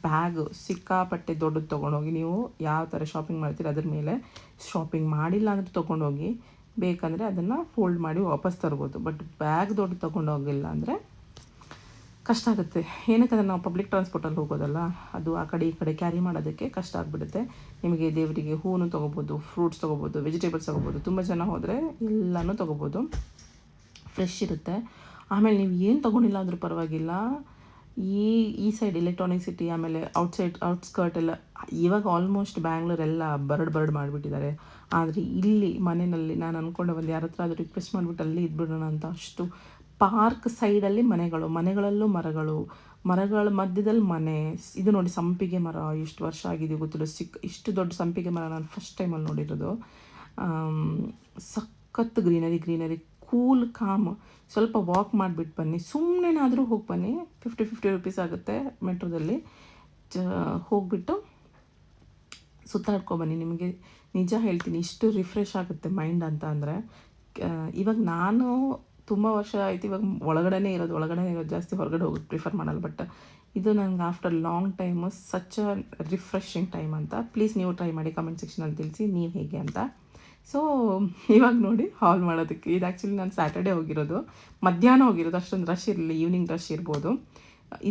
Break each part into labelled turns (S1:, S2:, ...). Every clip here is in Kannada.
S1: ಬ್ಯಾಗ್ ಸಿಕ್ಕಾಪಟ್ಟೆ ದೊಡ್ಡದು ತೊಗೊಂಡೋಗಿ ನೀವು ಯಾವ ಥರ ಶಾಪಿಂಗ್ ಮಾಡ್ತೀರಿ ಅದ್ರ ಮೇಲೆ. ಶಾಪಿಂಗ್ ಮಾಡಿಲ್ಲ ಅಂದರೆ ತೊಗೊಂಡೋಗಿ, ಬೇಕಂದರೆ ಅದನ್ನು ಫೋಲ್ಡ್ ಮಾಡಿ ವಾಪಸ್ ತರ್ಬೋದು. ಬಟ್ ಬ್ಯಾಗ್ ದೊಡ್ಡ ತೊಗೊಂಡೋಗಿಲ್ಲ ಅಂದರೆ ಕಷ್ಟ ಆಗುತ್ತೆ. ಏನಕ್ಕಂದರೆ ನಾವು ಪಬ್ಲಿಕ್ ಟ್ರಾನ್ಸ್ಪೋರ್ಟಲ್ಲಿ ಹೋಗೋದಲ್ಲ, ಅದು ಆ ಕಡೆ ಈ ಕಡೆ ಕ್ಯಾರಿ ಮಾಡೋದಕ್ಕೆ ಕಷ್ಟ ಆಗಿಬಿಡುತ್ತೆ. ನಿಮಗೆ ದೇವರಿಗೆ ಹೂವು ತೊಗೋಬೋದು, ಫ್ರೂಟ್ಸ್ ತೊಗೋಬೋದು, ವೆಜಿಟೇಬಲ್ಸ್ ತೊಗೋಬೋದು. ತುಂಬ ಜನ ಹೋದರೆ ಎಲ್ಲನೂ ತೊಗೋಬೋದು, ಫ್ರೆಶ್ ಇರುತ್ತೆ. ಆಮೇಲೆ ನೀವು ಏನು ತೊಗೊಂಡಿಲ್ಲ ಅಂದರೂ ಪರವಾಗಿಲ್ಲ, ಈ ಸೈಡ್ ಎಲೆಕ್ಟ್ರಾನಿಕ್ ಸಿಟಿ, ಆಮೇಲೆ ಔಟ್ಸ್ಕರ್ಟ್ ಎಲ್ಲ ಇವಾಗ ಆಲ್ಮೋಸ್ಟ್ ಬ್ಯಾಂಗ್ಳೂರೆಲ್ಲ ಬರಡ್ ಮಾಡಿಬಿಟ್ಟಿದ್ದಾರೆ. ಆದರೆ ಇಲ್ಲಿ ಮನೆಯಲ್ಲಿ ನಾನು ಅಂದ್ಕೊಂಡೆ ಒಂದು ಯಾರ ಹತ್ರ ಆದರೂ ರಿಕ್ವೆಸ್ಟ್ ಮಾಡಿಬಿಟ್ಟು ಅಲ್ಲಿ ಇದ್ಬಿಡೋಣ ಅಂತ. ಅಷ್ಟು ಪಾರ್ಕ್ ಸೈಡಲ್ಲಿ ಮನೆಗಳಲ್ಲೂ ಮರಗಳ ಮಧ್ಯದಲ್ಲಿ ಮನೆ. ಇದು ನೋಡಿ ಸಂಪಿಗೆ ಮರ, ಎಷ್ಟು ವರ್ಷ ಆಗಿದೆ ಗೊತ್ತಿಲ್ಲ, ಇಷ್ಟು ದೊಡ್ಡ ಸಂಪಿಗೆ ಮರ ನಾನು ಫಸ್ಟ್ ಟೈಮಲ್ಲಿ ನೋಡಿರೋದು. ಸಖತ್ ಗ್ರೀನರಿ, ಕೂಲ್ ಕಾಮ್. ಸ್ವಲ್ಪ ವಾಕ್ ಮಾಡಿಬಿಟ್ಟು ಬನ್ನಿ, ಸುಮ್ಮನೆನಾದರೂ ಹೋಗಿ ಬನ್ನಿ. 50 ರೂಪೀಸ್ ಆಗುತ್ತೆ ಮೆಟ್ರೋದಲ್ಲಿ. ಹೋಗಿಬಿಟ್ಟು ಸುತ್ತಾಡ್ಕೊಬನ್ನಿ. ನಿಮಗೆ ನಿಜ ಹೇಳ್ತೀನಿ, ಇಷ್ಟು ರಿಫ್ರೆಶ್ ಆಗುತ್ತೆ ಮೈಂಡ್ ಅಂತ ಅಂದರೆ. ಇವಾಗ ನಾನು ತುಂಬ ವರ್ಷ ಆಯಿತು ಇವಾಗ ಒಳಗಡೆ ಇರೋದು, ಜಾಸ್ತಿ ಹೊರಗಡೆ ಹೋಗೋದು ಪ್ರಿಫರ್ ಮಾಡಲ್ಲ. ಬಟ್ ಇದು ನನಗೆ after long time such a refreshing time ಅಂತ. ಪ್ಲೀಸ್ ನೀವು ಟ್ರೈ ಮಾಡಿ, ಕಮೆಂಟ್ ಸೆಕ್ಷನಲ್ಲಿ ತಿಳಿಸಿ ನೀವು ಹೇಗೆ ಅಂತ. ಸೊ ಇವಾಗ ನೋಡಿ ಹಾಲ್ ಮಾಡೋದಕ್ಕೆ, ಇದು ಆ್ಯಕ್ಚುಲಿ ನಾನು ಸ್ಯಾಟರ್ಡೇ ಹೋಗಿರೋದು, ಮಧ್ಯಾಹ್ನ ಹೋಗಿರೋದು, ಅಷ್ಟೊಂದು ರಶ್ ಇರಲಿಲ್ಲ, ಈವ್ನಿಂಗ್ ರಶ್ ಇರ್ಬೋದು.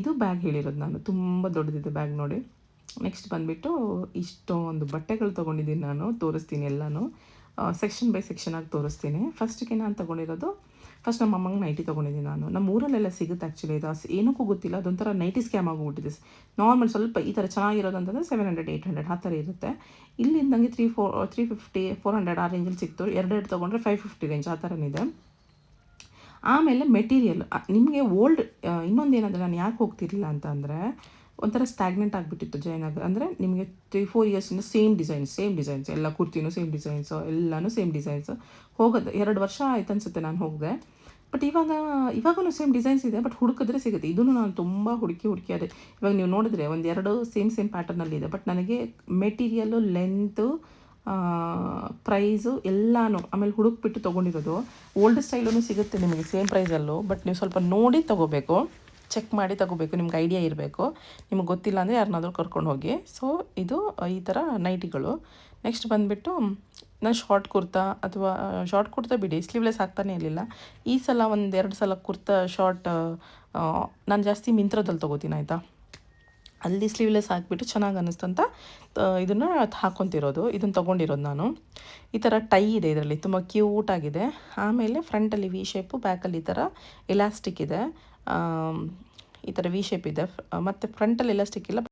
S1: ಇದು ಬ್ಯಾಗ್ ಹೇಳಿರೋದು ನಾನು, ತುಂಬ ದೊಡ್ಡದಿದೆ ಬ್ಯಾಗ್ ನೋಡಿ. ನೆಕ್ಸ್ಟ್ ಬಂದುಬಿಟ್ಟು ಇಷ್ಟೊಂದು ಬಟ್ಟೆಗಳು ತೊಗೊಂಡಿದ್ದೀನಿ ನಾನು, ತೋರಿಸ್ತೀನಿ ಎಲ್ಲನೂ. ಸೆಕ್ಷನ್ ಬೈ ಸೆಕ್ಷನ್ ಆಗಿ ತೋರಿಸ್ತೀನಿ. ಫಸ್ಟಿಗೆ ನಾನು ತೊಗೊಂಡಿರೋದು, ಫಸ್ಟ್ ನಮ್ಮ ಅಮ್ಮಂಗೆ ನೈಟಿ ತೊಗೊಂಡಿದ್ದೀನಿ ನಾನು. ನಮ್ಮ ಊರಲ್ಲೆಲ್ಲ ಸಿಗುತ್ತೆ ಆ್ಯಕ್ಚುಲಿ, ಇದು ಏನಕ್ಕೂ ಗೊತ್ತಿಲ್ಲ, ಅದೊಂಥರ ನೈಟಿ ಸ್ಕ್ಯಾಮ್ ಆಗೋಗ್ಬಿಟ್ಟಿದೆ. ನಾರ್ಮಲ್ ಸ್ವಲ್ಪ ಈ ಥರ ಚೆನ್ನಾಗಿರೋದು ಅಂತಂದರೆ 700, 800 ಆ ಥರ ಇರುತ್ತೆ. ಇಲ್ಲಿಂದ ನನಗೆ 350, 400 ಆ ರೇಂಜಲ್ಲಿ ಸಿಕ್ತು. ಎರಡೆರಡು ತೊಗೊಂಡ್ರೆ 550 ರೇಂಜ್ ಆ ಥರನಿದೆ. ಆಮೇಲೆ ಮೆಟೀರಿಯಲ್ ನಿಮಗೆ ಇನ್ನೊಂದು ಏನಂದರೆ, ನಾನು ಯಾಕೆ ಹೋಗ್ತಿರಲಿಲ್ಲ ಅಂತ ಅಂದರೆ, ಒಂಥರ ಸ್ಟ್ಯಾಗ್ನೆಂಟ್ ಆಗಿಬಿಟ್ಟಿತ್ತು ಜಯನಗರ. ಅಂದರೆ ನಿಮಗೆ 3-4 ಇಯರ್ಸಿಂದ ಸೇಮ್ ಡಿಸೈನ್ಸ್ ಎಲ್ಲ, ಕುರ್ತಿನೂ ಸೇಮ್ ಡಿಸೈನ್ಸು, ಎಲ್ಲನೂ ಸೇಮ್ ಡಿಸೈನ್ಸು. ಹೋಗೋದು 2 ವರ್ಷ ಆಯ್ತು ಅನಿಸುತ್ತೆ ನಾನು ಹೋಗಿದೆ. ಬಟ್ ಇವಾಗೂ ಸೇಮ್ ಡಿಸೈನ್ಸ್ ಇದೆ, ಬಟ್ ಹುಡುಕಿದ್ರೆ ಸಿಗುತ್ತೆ. ಇದನ್ನು ನಾನು ತುಂಬ ಹುಡುಕಿ ಅದೇ ಇವಾಗ ನೀವು ನೋಡಿದ್ರೆ 1-2 ಸೇಮ್ ಪ್ಯಾಟರ್ನಲ್ಲಿದೆ. ಬಟ್ ನನಗೆ ಮೆಟೀರಿಯಲ್ಲು, ಲೆಂತು, ಪ್ರೈಸು ಎಲ್ಲನೂ ಆಮೇಲೆ ಹುಡುಕ್ಬಿಟ್ಟು ತೊಗೊಂಡಿರೋದು. ಓಲ್ಡ್ ಸ್ಟೈಲೂ ಸಿಗುತ್ತೆ ನಿಮಗೆ ಸೇಮ್ ಪ್ರೈಸಲ್ಲೂ, ಬಟ್ ನೀವು ಸ್ವಲ್ಪ ನೋಡಿ ತೊಗೋಬೇಕು, ಚೆಕ್ ಮಾಡಿ ತೊಗೋಬೇಕು, ನಿಮ್ಗೆ ಐಡಿಯಾ ಇರಬೇಕು. ನಿಮಗೆ ಗೊತ್ತಿಲ್ಲ ಅಂದರೆ ಯಾರನ್ನಾದ್ರೂ ಕರ್ಕೊಂಡು ಹೋಗಿ. ಸೊ ಇದು ಈ ಥರ ನೈಟಿಗಳು. ನೆಕ್ಸ್ಟ್ ಬಂದುಬಿಟ್ಟು ನಾನು ಶಾರ್ಟ್ ಕುರ್ತಾ ಬಿಡಿ, ಸ್ಲೀವ್ಲೆಸ್ ಹಾಕ್ತಾನೆ ಇರಲಿಲ್ಲ. ಈ ಸಲ 1-2 ಸಲ ಶಾರ್ಟ್ ನಾನು ಜಾಸ್ತಿ ಮಿಂತ್ರದಲ್ಲಿ ತೊಗೋತೀನಿ ಆಯಿತಾ. ಅಲ್ಲಿ ಸ್ಲೀವ್ಲೆಸ್ ಹಾಕಿಬಿಟ್ಟು ಚೆನ್ನಾಗಿ ಅನ್ನಿಸ್ತು ಅಂತ ಇದನ್ನು ಹಾಕ್ಕೊತಿರೋದು. ಇದನ್ನು ತೊಗೊಂಡಿರೋದು ನಾನು. ಈ ಥರ ಟೈ ಇದೆ ಇದರಲ್ಲಿ, ತುಂಬ ಕ್ಯೂಟಾಗಿದೆ. ಆಮೇಲೆ ಫ್ರಂಟಲ್ಲಿ ವಿ ಶೇಪು, ಬ್ಯಾಕಲ್ಲಿ ಈ ಥರ ಎಲಾಸ್ಟಿಕ್ ಇದೆ, ಈ ಥರ ವಿ ಶೇಪ್ ಇದೆ. ಮತ್ತು ಫ್ರಂಟಲ್ಲಿ ಎಲಾಸ್ಟಿಕ್ ಇಲ್ಲ.